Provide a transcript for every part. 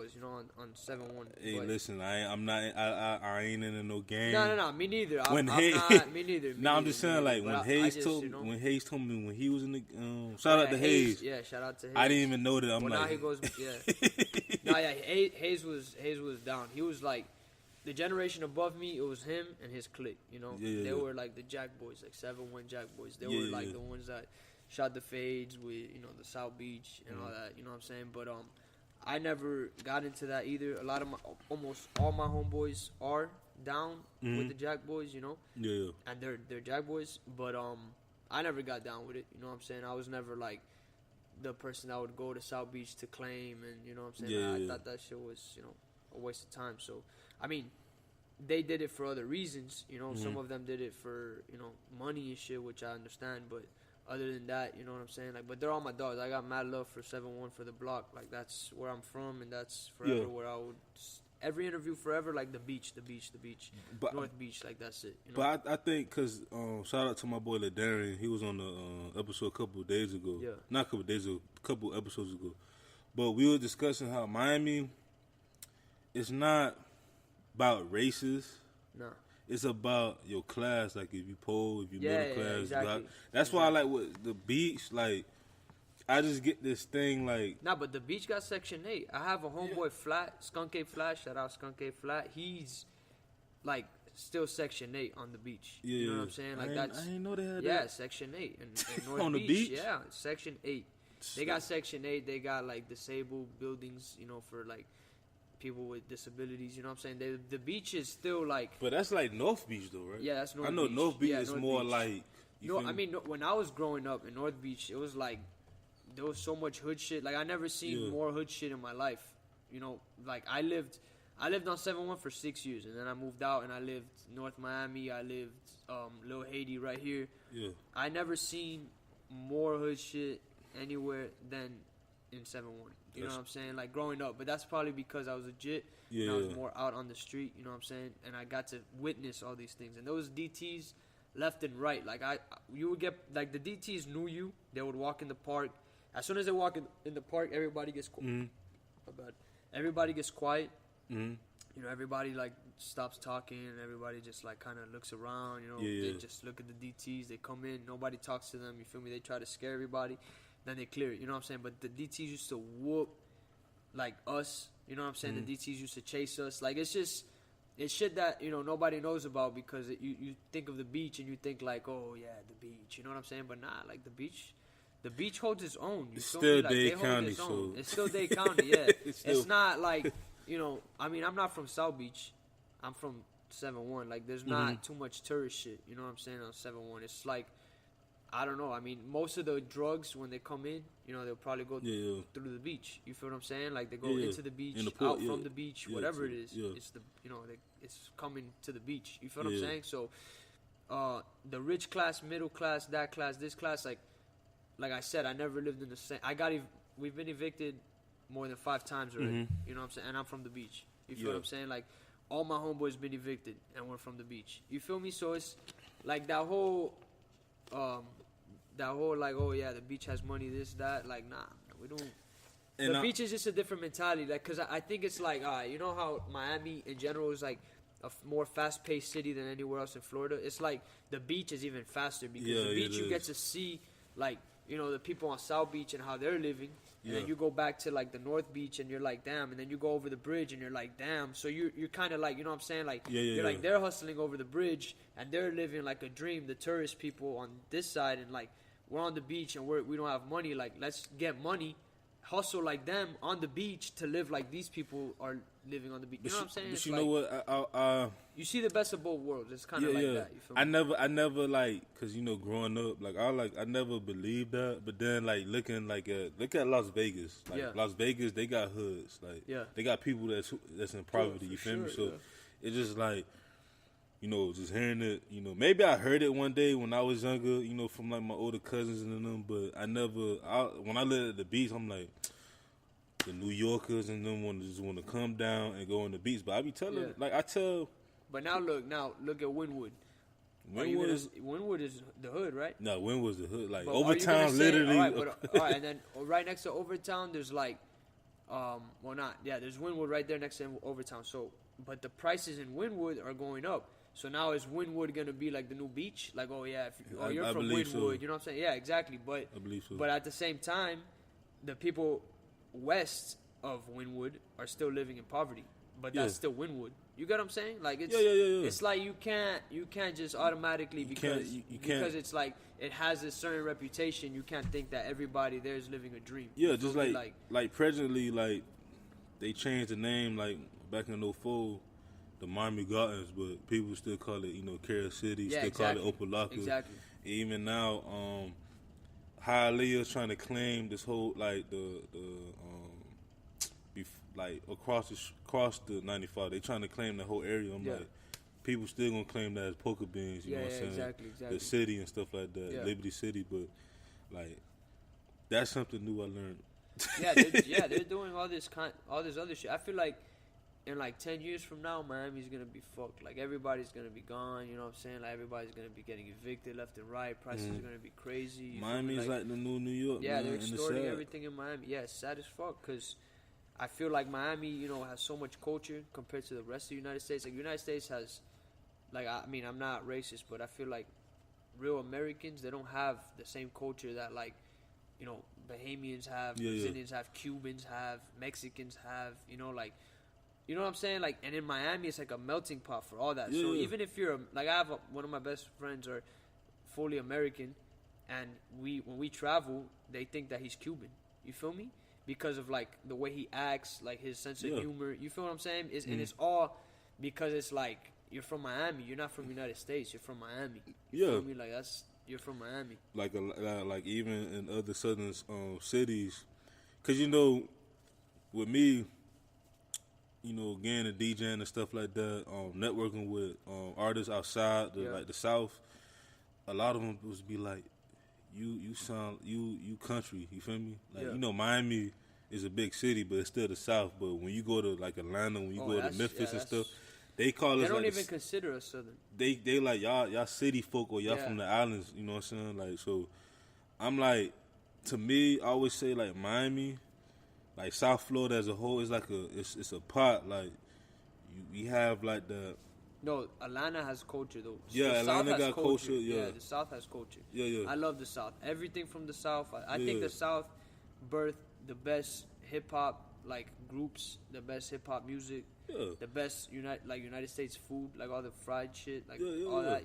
you know, on 7-1. Hey, but, listen, I ain't into no game. No, me neither. When I'm not, me neither. I'm just saying, like, when Hayes told me when he was in the, shout out to Hayes. Yeah, shout out to Hayes. I didn't even know that. Now he goes, Hayes was down. He was like, the generation above me, it was him and his clique, you know. They were like the Jack Boys, like 7-1 Jack Boys. They were like the ones that shot the fades with, you know, the South Beach and all that, you know what I'm saying? But I never got into that either. A lot of almost all my homeboys are down with the Jack Boys, you know. Yeah. And they're Jack Boys, but I never got down with it, you know what I'm saying? I was never like the person that would go to South Beach to claim, and you know what I'm saying? I thought that shit was, you know, a waste of time. So, I mean, they did it for other reasons, you know. Some of them did it for, you know, money and shit, which I understand, but other than that, you know what I'm saying? Like, but they're all my dogs. I got mad love for 7-1 for the block. Like, that's where I'm from, and that's forever where I would. Every interview forever, like the beach, but, North Beach, like that's it. You know? But I think because shout out to my boy LaDarian, he was on the episode a couple of days ago. Yeah. Not a couple of days ago, a couple of episodes ago. But we were discussing how Miami, it's not about races. No. It's about your class. Like, if you poor, if you middle class. Exactly. That's why I like with the beach, like, I just get this thing like. Nah, but the beach got Section 8. I have a homeboy Skunk 8 Flat. Shout out Skunk 8 Flat. He's like still Section 8 on the beach. Yeah, you know what I'm saying? Like I didn't know they had that. Yeah, Section 8 in North on the Beach. beach. Yeah, Section 8. They got Section 8. They got like disabled buildings, you know, for like people with disabilities. You know what I'm saying? The beach is still like. But that's like North Beach though, right? Yeah, that's North Beach. I know Beach. North Beach is North more Beach. like. I mean, when I was growing up in North Beach, it was like there was so much hood shit. Like, I never seen more hood shit in my life. You know, like I lived on 7-1 for 6 years, and then I moved out and I lived North Miami. I lived Little Haiti right here. Yeah. I never seen more hood shit anywhere than in 7-1. You know what I'm saying? Like, growing up. But that's probably because I was legit and I was more out on the street, you know what I'm saying? And I got to witness all these things. And those DTs left and right. Like, you would get, like, the DTs knew you. They would walk in the park. As soon as they walk in the park, everybody gets quiet. Everybody gets quiet. You know, everybody, like, stops talking. Everybody just, like, kind of looks around, you know. They just look at the DTs. They come in. Nobody talks to them. You feel me? They try to scare everybody. Then they clear it. You know what I'm saying? But the DTs used to whoop, like, us. You know what I'm saying? The DTs used to chase us. Like, it's shit that, you know, nobody knows about because you think of the beach and you think, like, oh, yeah, the beach. You know what I'm saying? But nah, like, the beach holds its own. It's still Dade County, so it's still Dade County. Yeah, it's not like, you know. I mean, I'm not from South Beach. I'm from 7-1. Like, there's not too much tourist shit. You know what I'm saying on 7-1. It's like, I don't know. I mean, most of the drugs when they come in, you know, they'll probably go through the beach. You feel what I'm saying? Like, they go into the beach, in the port, out from the beach, whatever it is. It's the, you know, it's coming to the beach. You feel what I'm saying? So, the rich class, middle class, that class, this class, like I said, I never lived in the same. We've been evicted more than 5 times already. You know what I'm saying? And I'm from the beach. You feel what I'm saying? Like, all my homeboys been evicted, and we're from the beach. You feel me? So it's like that whole like, oh yeah, the beach has money, this, that. Like, nah, we don't. And the beach is just a different mentality. Like, cause I think it's like, you know how Miami in general is like a more fast-paced city than anywhere else in Florida. It's like the beach is even faster because the beach you get to see, like, you know, the people on South Beach and how they're living. And then you go back to, like, the North Beach and you're like, damn. And then you go over the bridge and you're like, damn. So you're kind of like, you know what I'm saying? Like, you're like, they're hustling over the bridge and they're living like a dream. The tourist people on this side, and, like, we're on the beach and we don't have money. Like, let's get money, hustle like them on the beach to live like these people are living on the beach. You know what I'm saying? But you know what? You see the best of both worlds. It's kind of like that. You feel me? I never like, cause you know, growing up, like I never believed that. But then, like, look at Las Vegas. Like, Las Vegas, they got hoods. Like, they got people that's in poverty. You feel me? So it's just like, you know, just hearing it. You know, maybe I heard it one day when I was younger. You know, from like my older cousins and them. But I never. When I lived at the beach, I'm like, the New Yorkers and them just want to come down and go on the beach. But I be telling, like, I tell. But now look at Wynwood. Wynwood is the hood, right? No, Wynwood's the hood. Like, Overtown, literally. All right, and then right next to Overtown, there's like Well, not. Yeah, there's Wynwood right there next to Overtown. So, but the prices in Wynwood are going up. So now is Wynwood gonna be like the new beach? Like, oh yeah, you're from Wynwood, so. You know what I'm saying? Yeah, exactly. But I believe so. But at the same time, the people west of Wynwood are still living in poverty. But that's still Wynwood. You get what I'm saying? Like it's it's like you can't just automatically because it's like it has a certain reputation. You can't think that everybody there is living a dream. Yeah, just like presently, like they changed the name like back in 2004, the Miami Gardens, but people still call it Carol City, call it Opalaka. Exactly. Even now, Hialeah's trying to claim this whole like like across the 95, they trying to claim the whole area. I'm like, people still gonna claim that as Poker Beans, you know what I'm saying? Exactly. The city and stuff like that, Liberty City, but like that's something new I learned. They're doing all this other shit. I feel like in like 10 years from now, Miami's gonna be fucked. Like everybody's gonna be gone. You know what I'm saying? Like everybody's gonna be getting evicted left and right. Prices are gonna be crazy. Miami's like the new New York. Yeah, man, they're extorting everything in Miami. Yeah, it's sad as fuck because I feel like Miami, has so much culture compared to the rest of the United States. Like, the United States has, like, I mean, I'm not racist, but I feel like real Americans, they don't have the same culture that, like, Bahamians have, Brazilians have, Cubans have, Mexicans have, like, you know what I'm saying? Like, and in Miami, it's like a melting pot for all that. So even if you're, like, I have one of my best friends are fully American, and when we travel, they think that he's Cuban. You feel me? Because of like the way he acts, like his sense of humor. You feel what I'm saying? And it's all because it's like you're from Miami. You're not from the United States. You're from Miami. You feel me? Like you're from Miami. Like even in other southern cities, because with me, again the DJing and stuff like that, networking with artists outside like the South, a lot of them would be like, You sound you country, you feel me? Like Miami is a big city, but it's still the South. But when you go to like Atlanta, when you go to Memphis and stuff, they call us. They don't like even consider us Southern. They like y'all city folk or y'all from the islands. You know what I'm saying? Like so, I'm like, to me, I always say like Miami, like South Florida as a whole is like it's a pot. Like we have like the. No, Atlanta has culture though. Yeah, Atlanta got culture. Yeah, the South has culture. Yeah. I love the South. Everything from the South. I think the South birthed the best hip hop like groups, the best hip hop music, the best United States food, like all the fried shit, like all that.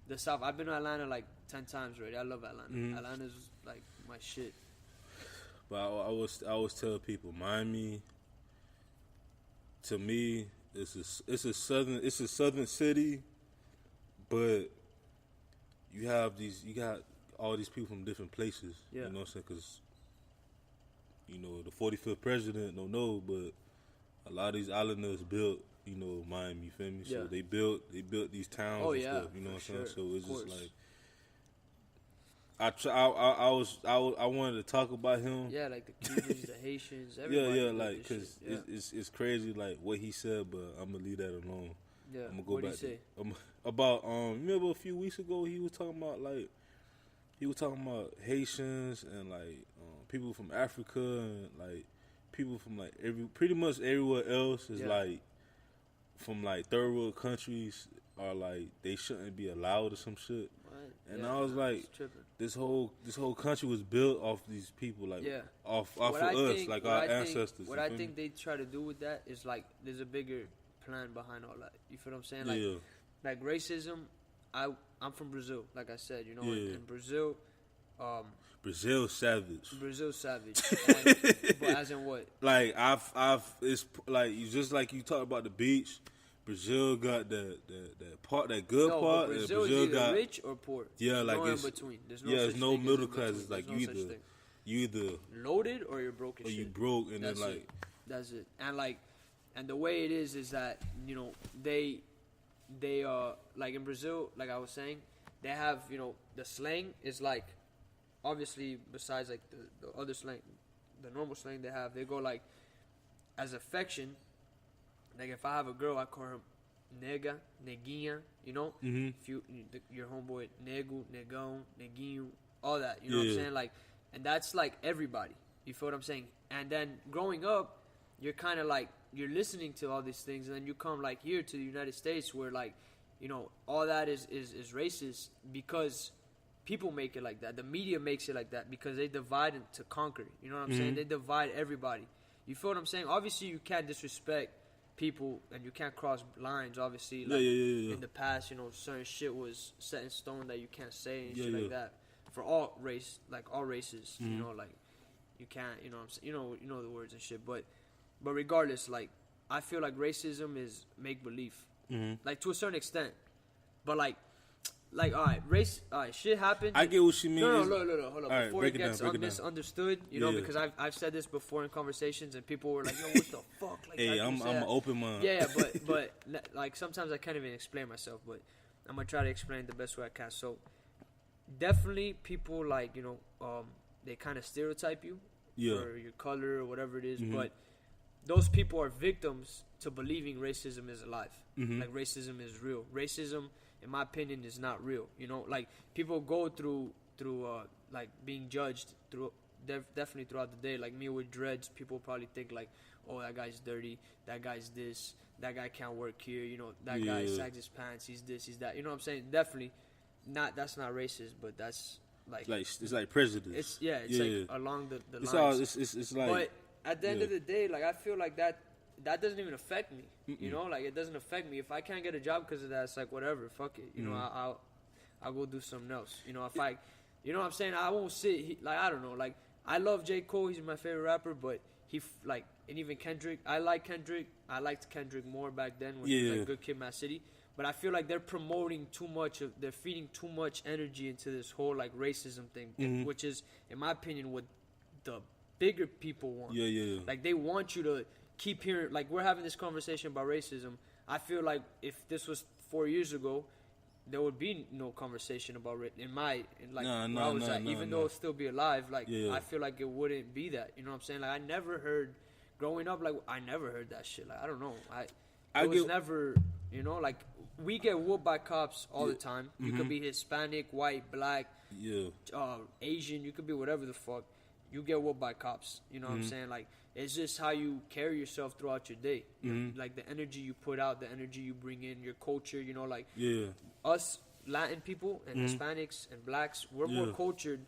The South. I've been to Atlanta like 10 times already. I love Atlanta. Atlanta's like my shit. But I always tell people, Miami, to me, it's a southern city, but you got all these people from different places. You know what I'm saying? Because the 45th president don't know, but a lot of these islanders built Miami. You feel me? So they built these towns and stuff. You know what I'm saying? So it's just like. I wanted to talk about him. Yeah, like the Cubans, the Haitians, everybody. Like because it's crazy like what he said, but I'm gonna leave that alone. Yeah, I'm gonna go what back. What did he say? About remember a few weeks ago he was talking about Haitians and like people from Africa and like people from like pretty much everywhere else is like from like third world countries are like they shouldn't be allowed or some shit. And I was like, this whole country was built off these people, like off of us, like our ancestors. What I think they try to do with that is like there's a bigger plan behind all that. You feel what I'm saying? Like racism. I'm from Brazil, like I said. In Brazil, Brazil savage. Brazil savage. But as in what? Like it's like just like you talk about the beach. Brazil got that part, that good part. But Brazil is either rich or poor. Yeah, like no it's in between. There's no middle class. It's like you either loaded or you're broke as shit. Or you shit. broke, and that's then like that's it. And the way it is that they like in Brazil, like I was saying, they have the slang is like obviously besides like the other slang, the normal slang they go like as affection. Like if I have a girl, I call her nega, neguinha, If your homeboy, negu, negão, neguinho, all that, what I'm saying? Like, and that's like everybody. You feel what I'm saying? And then growing up, you're kind of like, you're listening to all these things, and then you come like here to the United States where like, you know, all that is racist because people make it like that. The media makes it like that because they divide to conquer. You know what I'm saying? They divide everybody. You feel what I'm saying? Obviously, you can't disrespect people and you can't cross lines, obviously. Like, in the past, you know, certain shit was set in stone that you can't say and shit like that. For all races, you know, like, you can't, you know what I'm saying? You know the words and shit. But regardless, like, I feel like racism is make-believe. Like, to a certain extent. But, like, all right, shit happened. I get what you mean. No, hold on. Right, before it gets misunderstood, you know, because I've said this before in conversations, and people were like, "Yo, what the fuck?" Like, hey, I'm an open mind. Yeah, but like sometimes I can't even explain myself, but I'm gonna try to explain it the best way I can. So, definitely, people like, you know, they kind of stereotype you for your color or whatever it is, but those people are victims to believing racism is alive. Like, racism is real. Racism, in my opinion, is not real. You know, like, people go through like being judged through definitely throughout the day. Like me with dreads, people probably think like, oh, that guy's dirty, that guy's this, that guy can't work here. You know, that guy sags his pants, he's this, he's that. You know what I'm saying? Definitely not. That's not racist, but that's like it's like prejudice. It's like along the it's lines. All, it's like. But at the end of the day, like, I feel like that doesn't even affect me. You know, like, it doesn't affect me. If I can't get a job because of that, it's like, whatever, fuck it. You know, I'll go do something else. You know, if I, you know what I'm saying? I won't sit, like, I don't know. Like, I love J. Cole. He's my favorite rapper, but like, and even Kendrick. I like Kendrick. I liked Kendrick more back then when he was like Good Kid, Mad City. But I feel like they're promoting too much they're feeding too much energy into this whole, like, racism thing, which is, in my opinion, what the bigger people want. Like, they want you to keep hearing, like, we're having this conversation about racism. I feel like if this was 4 years ago, there would be no conversation about it even though it'd still be alive, like, I feel like it wouldn't be that. You know what I'm saying? Like, I never heard, growing up, like, I never heard that shit. Like, I don't know. I was never, you know, like, we get whooped by cops all the time. You could be Hispanic, white, black, Asian, you could be whatever the fuck. You get whooped by cops. You know what I'm saying? Like, it's just how you carry yourself throughout your day. Like, the energy you put out, the energy you bring in, your culture, you know, like, us Latin people and Hispanics and blacks, we're more cultured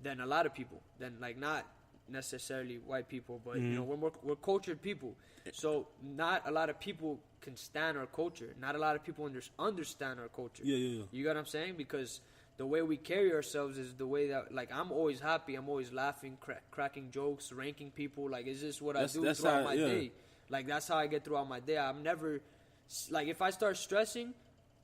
than a lot of people. Than, like, not necessarily white people, but, you know, we're cultured people. So, not a lot of people can stand our culture. Not a lot of people understand our culture. You get what I'm saying? Because the way we carry ourselves is the way that, like, I'm always happy, I'm always laughing, cracking jokes, ranking people. Like, it's just what I do throughout my day. Like, that's how I get throughout my day. I'm never, like, if I start stressing,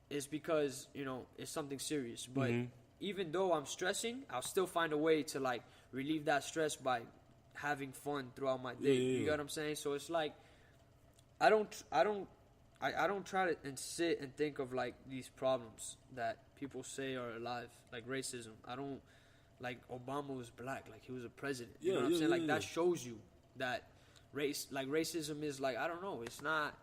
it's because, you know, it's something serious. But even though I'm stressing, I'll still find a way to, like, relieve that stress by having fun throughout my day. You get what I'm saying? So it's like, I don't try to sit and think of, like, these problems that people say are alive, like racism. I don't, like, Obama was black, like, he was a president. You know what I'm saying? Like, that shows you that racism is, like, I don't know, it's not,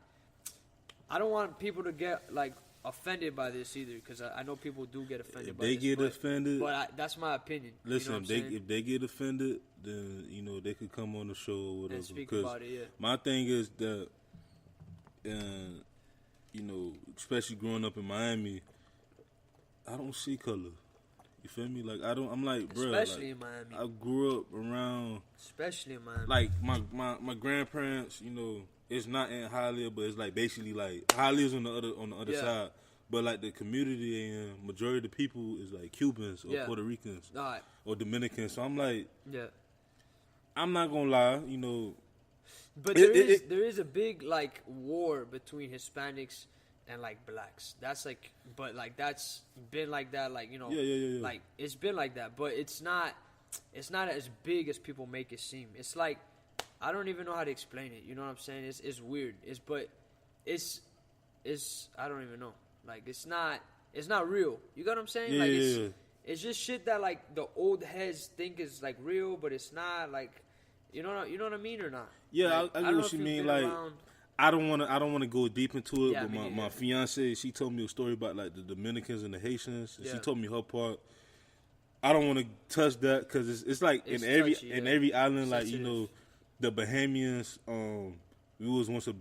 I don't want people to get, like, offended by this either, because I know people do get offended by this. They get offended. But that's my opinion. Listen, you know if they get offended, then, you know, they could come on the show or whatever. And speak about it, my thing is that, you know, especially growing up in Miami, I don't see color. You feel me? Like, I'm like, bro. Especially like, in Miami. I grew up around. Especially in Miami. Like, my grandparents, you know, it's not in Hialeah, but it's like basically like Hialeah's on the other side. But like the community and majority of the people is like Cubans or Puerto Ricans or Dominicans. So I'm like, I'm not gonna lie, you know. But there is a big, like, war between Hispanics and, like, blacks. That's like, but, like, that's been like that, like, you know, like, it's been like that. But it's not as big as people make it seem. It's like, I don't even know how to explain it. You know what I'm saying? It's weird. It's I don't even know. Like, it's not real. You got what I'm saying? Like, it's just shit that, like, the old heads think is, like, real, but it's not. Like, you know what I mean or not? Yeah, like, I get what you mean. Like, I don't want to go deep into it, Yeah, but my fiance, she told me a story about, like, the Dominicans and the Haitians. And she told me her part. I don't want to touch that because it's like it's in every island, like, you know, the Bahamians, we was once a